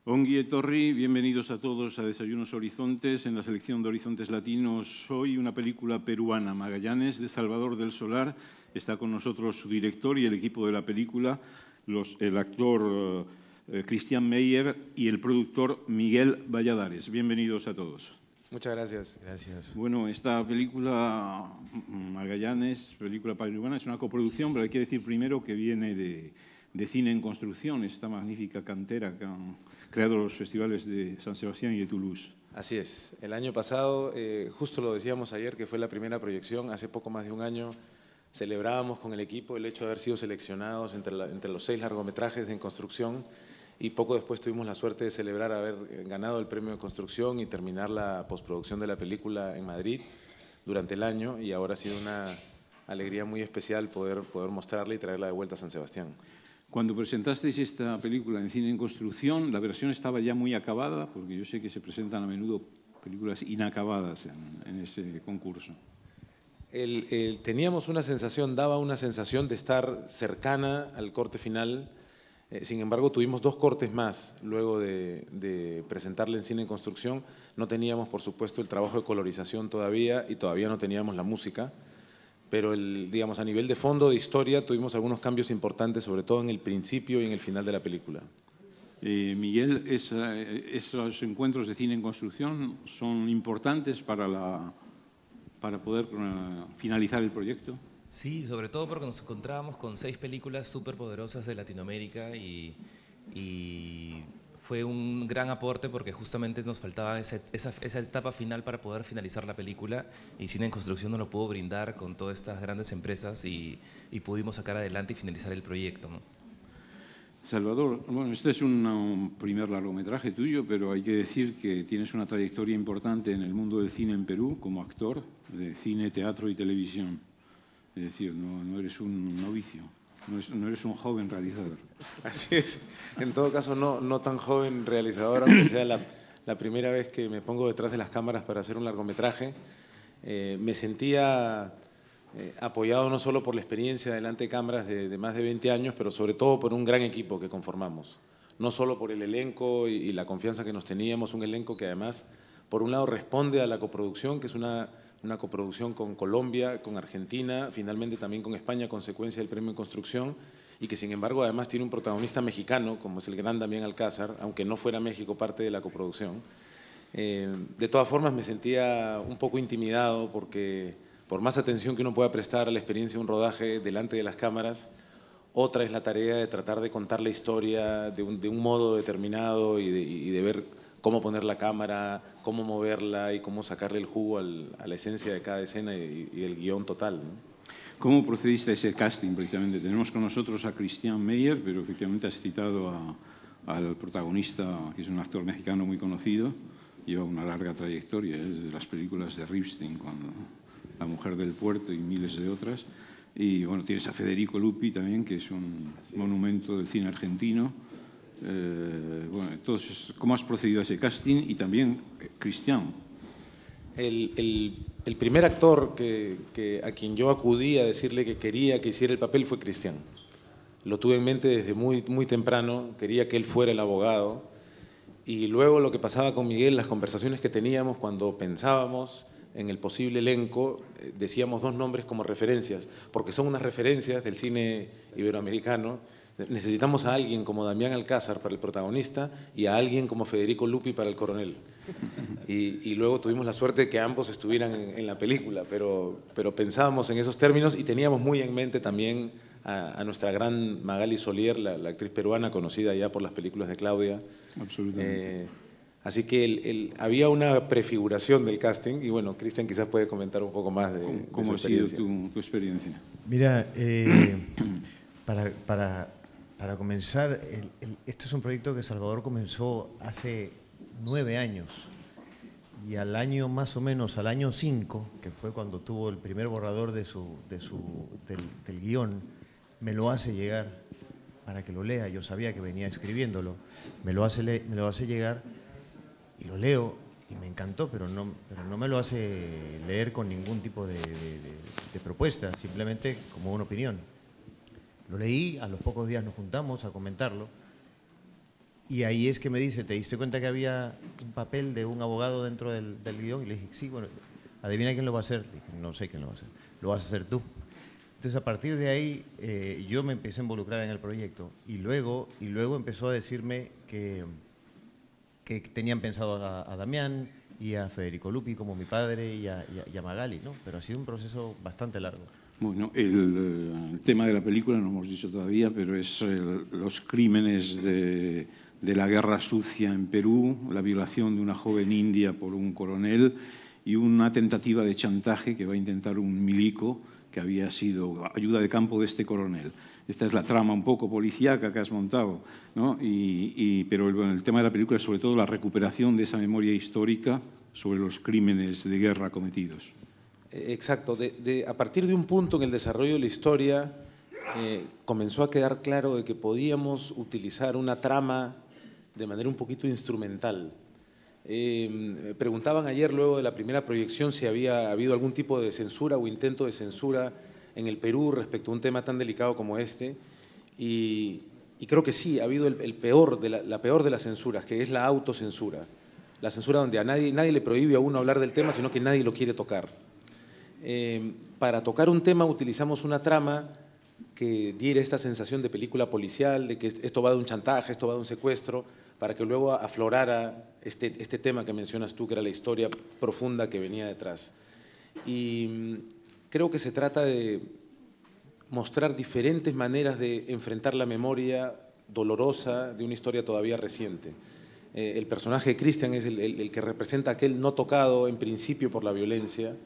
Ongi etorri, bienvenidos a todos a Desayunos Horizontes. En la selección de Horizontes Latinos hoy una película peruana, Magallanes, de Salvador del Solar. Está con nosotros su director y el equipo de la película, el actor Christian Meyer y el productor Miguel Valladares. Bienvenidos a todos. Muchas gracias. Gracias. Bueno, esta película, Magallanes, película peruana, es una coproducción, pero hay que decir primero que viene de Cine en Construcción, esta magnífica cantera que han creado los festivales de San Sebastián y de Toulouse. Así es. El año pasado, justo lo decíamos ayer, que fue la primera proyección, hace poco más de un año, celebrábamos con el equipo el hecho de haber sido seleccionados entre los 6 largometrajes de En Construcción, y poco después tuvimos la suerte de celebrar haber ganado el premio de construcción y terminar la postproducción de la película en Madrid durante el año, y ahora ha sido una alegría muy especial poder mostrarla y traerla de vuelta a San Sebastián. Cuando presentasteis esta película en Cine en Construcción, la versión estaba ya muy acabada, porque yo sé que se presentan a menudo películas inacabadas en ese concurso. Teníamos una sensación, daba una sensación de estar cercana al corte final. Sin embargo, tuvimos 2 cortes más luego de presentarla en Cine en Construcción. No teníamos, por supuesto, el trabajo de colorización todavía, y todavía no teníamos la música, pero digamos, a nivel de fondo, de historia, tuvimos algunos cambios importantes, sobre todo en el principio y en el final de la película. Miguel, esos encuentros de Cine en Construcción son importantes para poder finalizar el proyecto. Sí, sobre todo porque nos encontrábamos con 6 películas súper poderosas de Latinoamérica y fue un gran aporte porque justamente nos faltaba esa etapa final para poder finalizar la película, y Cine en Construcción nos lo pudo brindar con todas estas grandes empresas y pudimos sacar adelante y finalizar el proyecto, ¿no? Salvador, bueno, este es un primer largometraje tuyo, pero hay que decir que tienes una trayectoria importante en el mundo del cine en Perú como actor de cine, teatro y televisión. Es decir, no eres un novicio, no eres un joven realizador. Así es. En todo caso, no tan joven realizador, aunque sea la primera vez que me pongo detrás de las cámaras para hacer un largometraje. Me sentía apoyado no solo por la experiencia delante de cámaras de más de 20 años, pero sobre todo por un gran equipo que conformamos. No solo por el elenco y la confianza que nos teníamos, un elenco que además, por un lado, responde a la coproducción, que es una coproducción con Colombia, con Argentina, finalmente también con España, consecuencia del premio en construcción, y que sin embargo además tiene un protagonista mexicano, como es el gran Damián Alcázar, aunque no fuera México parte de la coproducción. De todas formas me sentía un poco intimidado porque por más atención que uno pueda prestar a la experiencia de un rodaje delante de las cámaras, otra es la tarea de tratar de contar la historia de un modo determinado y de ver cómo poner la cámara, cómo moverla y cómo sacarle el jugo a la esencia de cada escena y el guión total, ¿no? ¿Cómo procediste a ese casting precisamente? Tenemos con nosotros a Christian Meyer, pero efectivamente has citado al protagonista, que es un actor mexicano muy conocido, lleva una larga trayectoria, desde las películas de Ripstein, cuando La mujer del puerto y miles de otras. Y bueno, tienes a Federico Lupi también, que es un monumento del cine argentino. Bueno, entonces, ¿cómo has procedido a ese casting? Y también, Christian. El primer actor a quien yo acudí a decirle que quería que hiciera el papel fue Christian. Lo tuve en mente desde muy, muy temprano, quería que él fuera el abogado. Y luego lo que pasaba con Miguel, las conversaciones que teníamos cuando pensábamos en el posible elenco, decíamos 2 nombres como referencias, porque son unas referencias del cine iberoamericano. Necesitamos a alguien como Damián Alcázar para el protagonista y a alguien como Federico Lupi para el coronel. Y luego tuvimos la suerte de que ambos estuvieran en la película, pero pensábamos en esos términos y teníamos muy en mente también a nuestra gran Magali Solier, la actriz peruana conocida ya por las películas de Claudia. Absolutamente. Así que había una prefiguración del casting y bueno, Christian quizás puede comentar un poco más de ¿Cómo ha sido tu experiencia? Mira, para comenzar, esto es un proyecto que Salvador comenzó hace 9 años y al año más o menos, al año 5, que fue cuando tuvo el primer borrador del guión, me lo hace llegar para que lo lea. Yo sabía que venía escribiéndolo, me lo hace llegar y lo leo y me encantó, pero no me lo hace leer con ningún tipo de propuesta propuesta, simplemente como una opinión. Lo leí, a los pocos días nos juntamos a comentarlo, y ahí es que me dice, ¿te diste cuenta que había un papel de un abogado dentro del guión? Y le dije, sí, bueno, adivina quién lo va a hacer. Dije, no sé quién lo va a hacer, lo vas a hacer tú. Entonces, a partir de ahí, yo me empecé a involucrar en el proyecto, y luego empezó a decirme que tenían pensado a Damián y a Federico Lupi como mi padre y a Magali, ¿no? Pero ha sido un proceso bastante largo. Bueno, el tema de la película no hemos dicho todavía, pero es los crímenes de la guerra sucia en Perú, la violación de una joven india por un coronel y una tentativa de chantaje que va a intentar un milico que había sido ayuda de campo de este coronel. Esta es la trama un poco policíaca que has montado, ¿no? Pero el tema de la película es sobre todo la recuperación de esa memoria histórica sobre los crímenes de guerra cometidos. Exacto. A partir de un punto en el desarrollo de la historia comenzó a quedar claro de que podíamos utilizar una trama de manera un poquito instrumental. Preguntaban ayer, luego de la primera proyección, si había habido algún tipo de censura o intento de censura en el Perú respecto a un tema tan delicado como este, y creo que sí, ha habido la peor de las censuras, que es la autocensura. La censura donde a nadie le prohíbe a uno hablar del tema, sino que nadie lo quiere tocar. Para tocar un tema utilizamos una trama que diera esta sensación de película policial, de que esto va de un chantaje, esto va de un secuestro, para que luego aflorara este tema que mencionas tú, que era la historia profunda que venía detrás. Y creo que se trata de mostrar diferentes maneras de enfrentar la memoria dolorosa de una historia todavía reciente. El personaje de Cristian es el que representa aquel no tocado en principio por la violencia.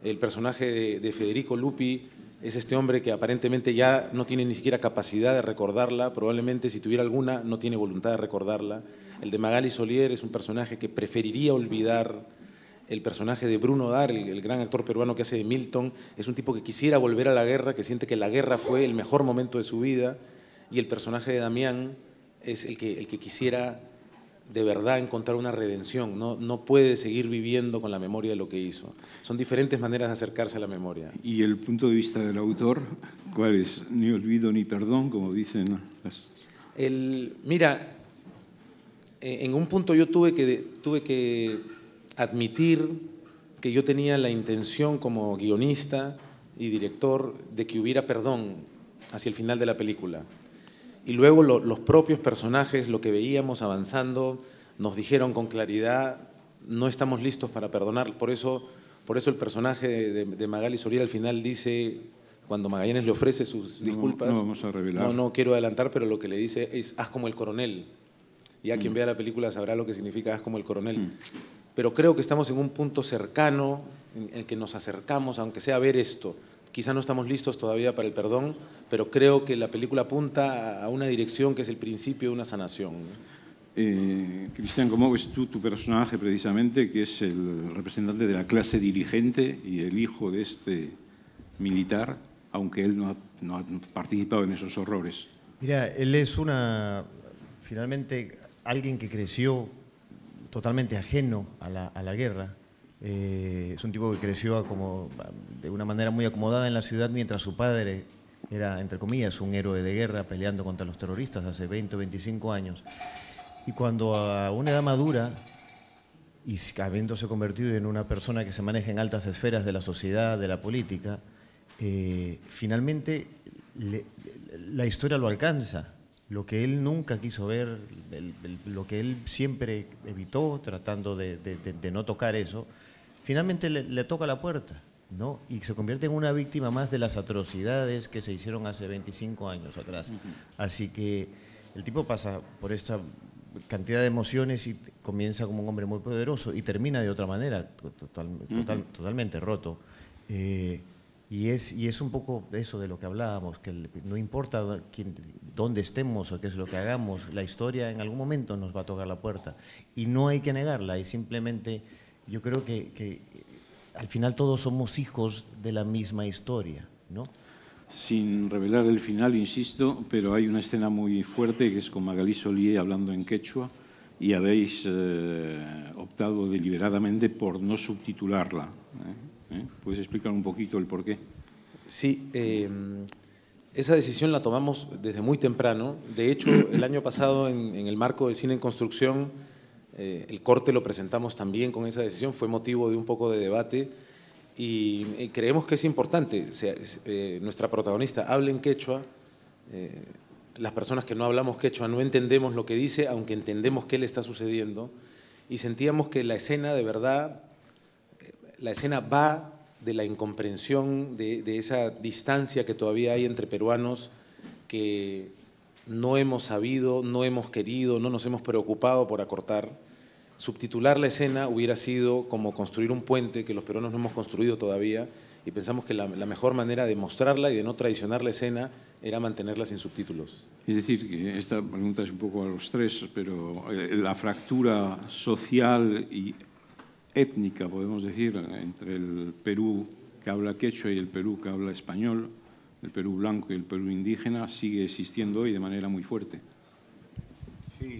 El personaje de Federico Lupi es este hombre que aparentemente ya no tiene ni siquiera capacidad de recordarla, probablemente si tuviera alguna no tiene voluntad de recordarla. El de Magali Solier es un personaje que preferiría olvidar. El personaje de Bruno Dar, el gran actor peruano que hace de Milton, es un tipo que quisiera volver a la guerra, que siente que la guerra fue el mejor momento de su vida. Y el personaje de Damián es el que quisiera de verdad encontrar una redención, no puede seguir viviendo con la memoria de lo que hizo. Son diferentes maneras de acercarse a la memoria. ¿Y el punto de vista del autor, cuál es? Ni olvido ni perdón, como dicen las... Mira, en un punto yo tuve que admitir que yo tenía la intención como guionista y director de que hubiera perdón hacia el final de la película. Y luego los propios personajes, lo que veíamos avanzando, nos dijeron con claridad, no estamos listos para perdonar. Por eso el personaje de Magali Solier al final dice, cuando Magallanes le ofrece sus disculpas, no vamos a revelar. No quiero adelantar, pero lo que le dice es, haz como el coronel. Ya quien vea la película sabrá lo que significa haz como el coronel. Pero creo que estamos en un punto cercano en el que nos acercamos, aunque sea a ver esto. Quizá no estamos listos todavía para el perdón, pero creo que la película apunta a una dirección que es el principio de una sanación. Cristian, ¿cómo ves tú tu personaje precisamente, que es el representante de la clase dirigente y el hijo de este militar, aunque él no ha participado en esos horrores? Mira, él es finalmente alguien que creció totalmente ajeno a la guerra. Es un tipo que creció de una manera muy acomodada en la ciudad, mientras su padre era, entre comillas, un héroe de guerra peleando contra los terroristas hace 20 o 25 años. Y cuando a una edad madura, y habiéndose convertido en una persona que se maneja en altas esferas de la sociedad, de la política, finalmente la historia lo alcanza. Lo que él nunca quiso ver, lo que él siempre evitó, tratando de no tocar eso, finalmente le toca la puerta, ¿no? Y se convierte en una víctima más de las atrocidades que se hicieron hace 25 años atrás. Así que el tipo pasa por esta cantidad de emociones y comienza como un hombre muy poderoso y termina de otra manera, totalmente roto. Y es un poco eso de lo que hablábamos, que no importa dónde estemos o qué es lo que hagamos, la historia en algún momento nos va a tocar la puerta. Y no hay que negarla, y simplemente yo creo que al final todos somos hijos de la misma historia, ¿no? Sin revelar el final, insisto, pero hay una escena muy fuerte que es con Magali Solier hablando en quechua y habéis optado deliberadamente por no subtitularla. ¿Puedes explicar un poquito el porqué? Sí, esa decisión la tomamos desde muy temprano. De hecho, el año pasado, en el marco del cine en construcción, el corte lo presentamos también con esa decisión, fue motivo de un poco de debate y creemos que es importante. Nuestra protagonista habla en quechua, las personas que no hablamos quechua no entendemos lo que dice, aunque entendemos qué le está sucediendo, y sentíamos que la escena de verdad, la escena va de la incomprensión, de esa distancia que todavía hay entre peruanos que no hemos sabido, no hemos querido, no nos hemos preocupado por acortar. Subtitular la escena hubiera sido como construir un puente que los peruanos no hemos construido todavía, y pensamos que la mejor manera de mostrarla y de no traicionar la escena era mantenerla sin subtítulos. Es decir, que esta pregunta es un poco a los tres, pero la fractura social y étnica, podemos decir, entre el Perú que habla quechua y el Perú que habla español, el Perú blanco y el Perú indígena, sigue existiendo hoy de manera muy fuerte.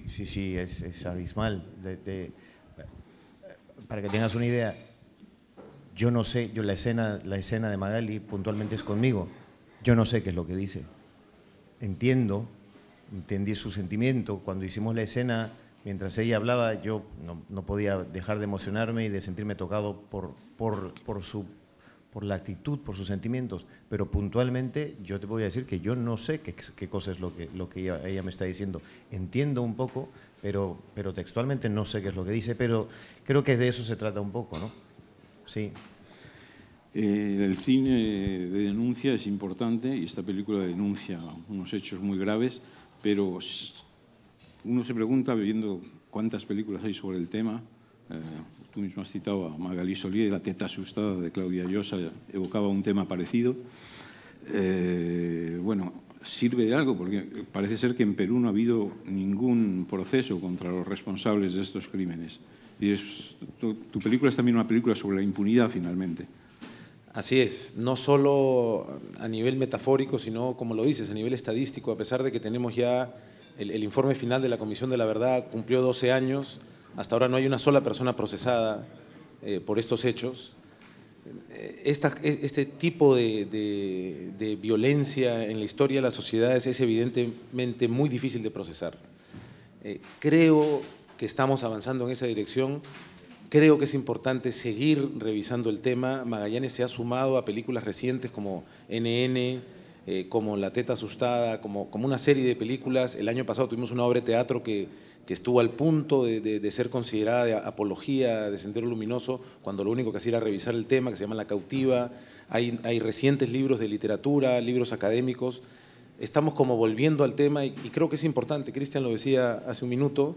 Sí, es abismal. Para que tengas una idea, yo no sé, la escena de Magali puntualmente es conmigo, yo no sé qué es lo que dice. Entendí su sentimiento. Cuando hicimos la escena, mientras ella hablaba, yo no podía dejar de emocionarme y de sentirme tocado por la actitud, por sus sentimientos, pero puntualmente yo te voy a decir que yo no sé qué cosa es lo que ella me está diciendo. Entiendo un poco, pero textualmente no sé qué es lo que dice, pero creo que de eso se trata un poco, ¿no? Sí. El cine de denuncia es importante y esta película denuncia unos hechos muy graves, pero uno se pregunta, viendo cuántas películas hay sobre el tema, tú mismo has citado a Magalí Solié, La teta asustada de Claudia Llosa evocaba un tema parecido. Bueno, sirve de algo porque parece ser que en Perú no ha habido ningún proceso contra los responsables de estos crímenes. Y tu película es también una película sobre la impunidad, finalmente. Así es, no solo a nivel metafórico, sino, como lo dices, a nivel estadístico, a pesar de que tenemos ya el informe final de la Comisión de la Verdad, cumplió 12 años, hasta ahora no hay una sola persona procesada por estos hechos. Este tipo de violencia en la historia de las sociedades es evidentemente muy difícil de procesar. Creo que estamos avanzando en esa dirección. Creo que es importante seguir revisando el tema. Magallanes se ha sumado a películas recientes como NN, como La teta asustada, como una serie de películas. El año pasado tuvimos una obra de teatro que estuvo al punto de ser considerada de apología de Sendero Luminoso, cuando lo único que hacía era revisar el tema, que se llama La cautiva. Hay recientes libros de literatura, libros académicos. Estamos como volviendo al tema y creo que es importante. Cristian lo decía hace un minuto.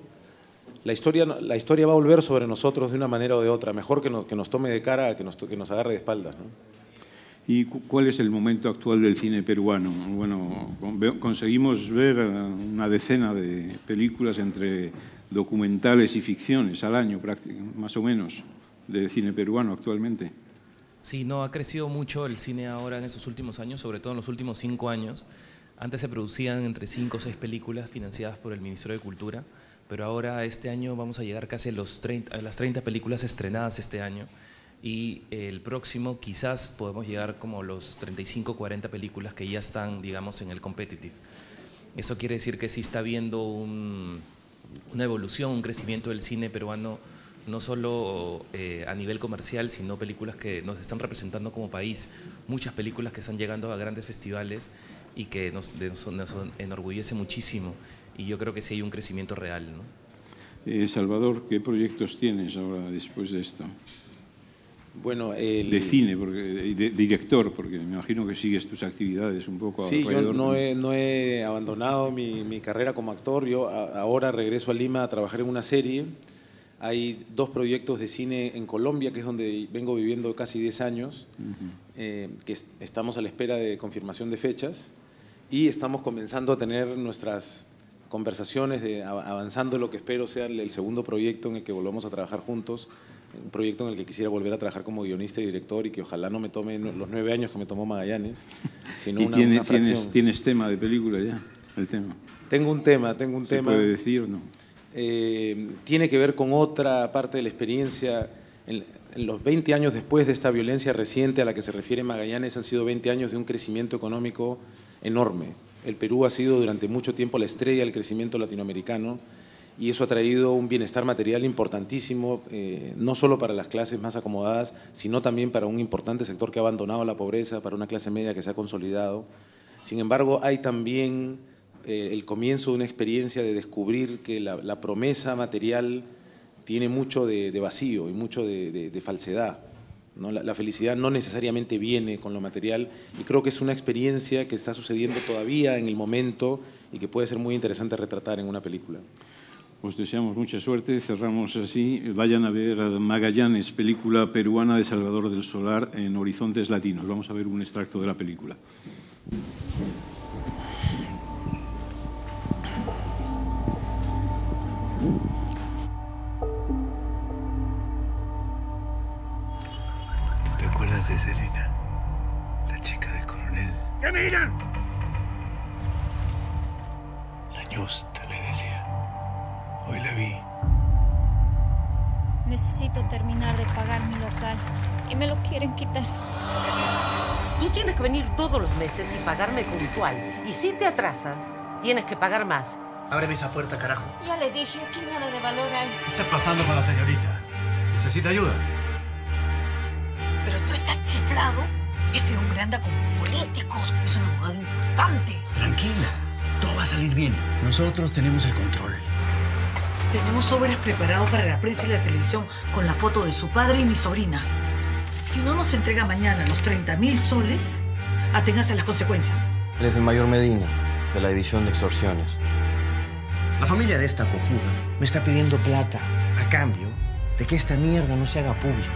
La historia va a volver sobre nosotros de una manera o de otra. Mejor que nos tome de cara, que nos agarre de espaldas, ¿no? ¿Y cuál es el momento actual del cine peruano? Bueno, conseguimos ver una decena de películas entre documentales y ficciones al año, más o menos, de cine peruano actualmente. Sí, no, ha crecido mucho el cine ahora en estos últimos años, sobre todo en los últimos 5 años. Antes se producían entre 5 o 6 películas financiadas por el Ministerio de Cultura, pero ahora este año vamos a llegar casi a las 30 películas estrenadas este año, y el próximo quizás podemos llegar como los 35 o 40 películas que ya están, digamos, en el competitive. Eso quiere decir que sí está habiendo una evolución, un crecimiento del cine peruano, no solo a nivel comercial, sino películas que nos están representando como país, muchas películas que están llegando a grandes festivales y que nos enorgullece muchísimo. Y yo creo que sí hay un crecimiento real, ¿no? Salvador, ¿qué proyectos tienes ahora después de esto? Bueno, de cine, de director, porque me imagino que sigues tus actividades un poco alrededor. Sí, yo no he abandonado mi carrera como actor. Yo ahora regreso a Lima a trabajar en una serie. Hay 2 proyectos de cine en Colombia, que es donde vengo viviendo casi 10 años, que estamos a la espera de confirmación de fechas y estamos comenzando a tener nuestras conversaciones, avanzando lo que espero sea el segundo proyecto en el que volvamos a trabajar juntos, un proyecto en el que quisiera volver a trabajar como guionista y director y que ojalá no me tome los 9 años que me tomó Magallanes, sino una fracción. ¿Tienes tema de película ya? El tema. Tengo un tema. ¿Se puede decir o no? Tiene que ver con otra parte de la experiencia. los 20 años después de esta violencia reciente a la que se refiere Magallanes han sido 20 años de un crecimiento económico enorme. El Perú ha sido durante mucho tiempo la estrella del crecimiento latinoamericano y eso ha traído un bienestar material importantísimo, no solo para las clases más acomodadas, sino también para un importante sector que ha abandonado la pobreza, para una clase media que se ha consolidado. Sin embargo, hay también el comienzo de una experiencia de descubrir que la promesa material tiene mucho de vacío y mucho de falsedad, ¿no? La felicidad no necesariamente viene con lo material y creo que es una experiencia que está sucediendo todavía en el momento y que puede ser muy interesante retratar en una película. Os deseamos mucha suerte, cerramos así. Vayan a ver Magallanes, película peruana de Salvador del Solar en Horizontes Latinos. Vamos a ver un extracto de la película. ¿Tú te acuerdas de Selena? La chica del coronel. ¡Que miran! La ñusta, le decía. Hoy la vi. Necesito terminar de pagar mi local y me lo quieren quitar. Tú tienes que venir todos los meses y pagarme puntual. Y si te atrasas, tienes que pagar más. Ábreme esa puerta, carajo. Ya le dije, aquí nada de valor hay. ¿Qué está pasando con la señorita? ¿Necesita ayuda? Pero tú estás chiflado. Ese hombre anda con políticos. Es un abogado importante. Tranquila, todo va a salir bien. Nosotros tenemos el control. Tenemos sobres preparados para la prensa y la televisión con la foto de su padre y mi sobrina. Si no nos entrega mañana los 30.000 soles, aténgase a las consecuencias. Él es el mayor Medina, de la División de Extorsiones. La familia de esta cojuda me está pidiendo plata a cambio de que esta mierda no se haga pública.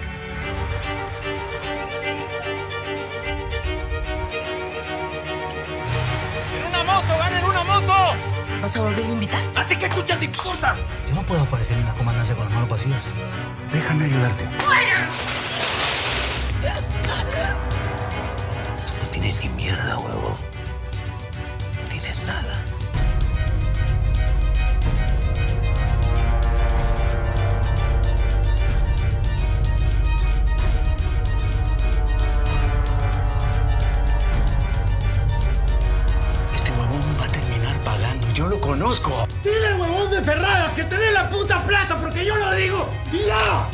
¡En una moto! ¡Ganen una moto! ¿Vas a volver a invitar? ¿A ti qué chucha te importa? Yo no puedo aparecer en la comandancia con las manos vacías. Déjame ayudarte. ¡Fuera! Tú no tienes ni mierda, huevo. No tienes nada. Este huevón va a terminar pagando. Yo lo conozco. Dile al huevón de Ferrada que te dé la puta plata porque yo lo digo. ¡Y ya!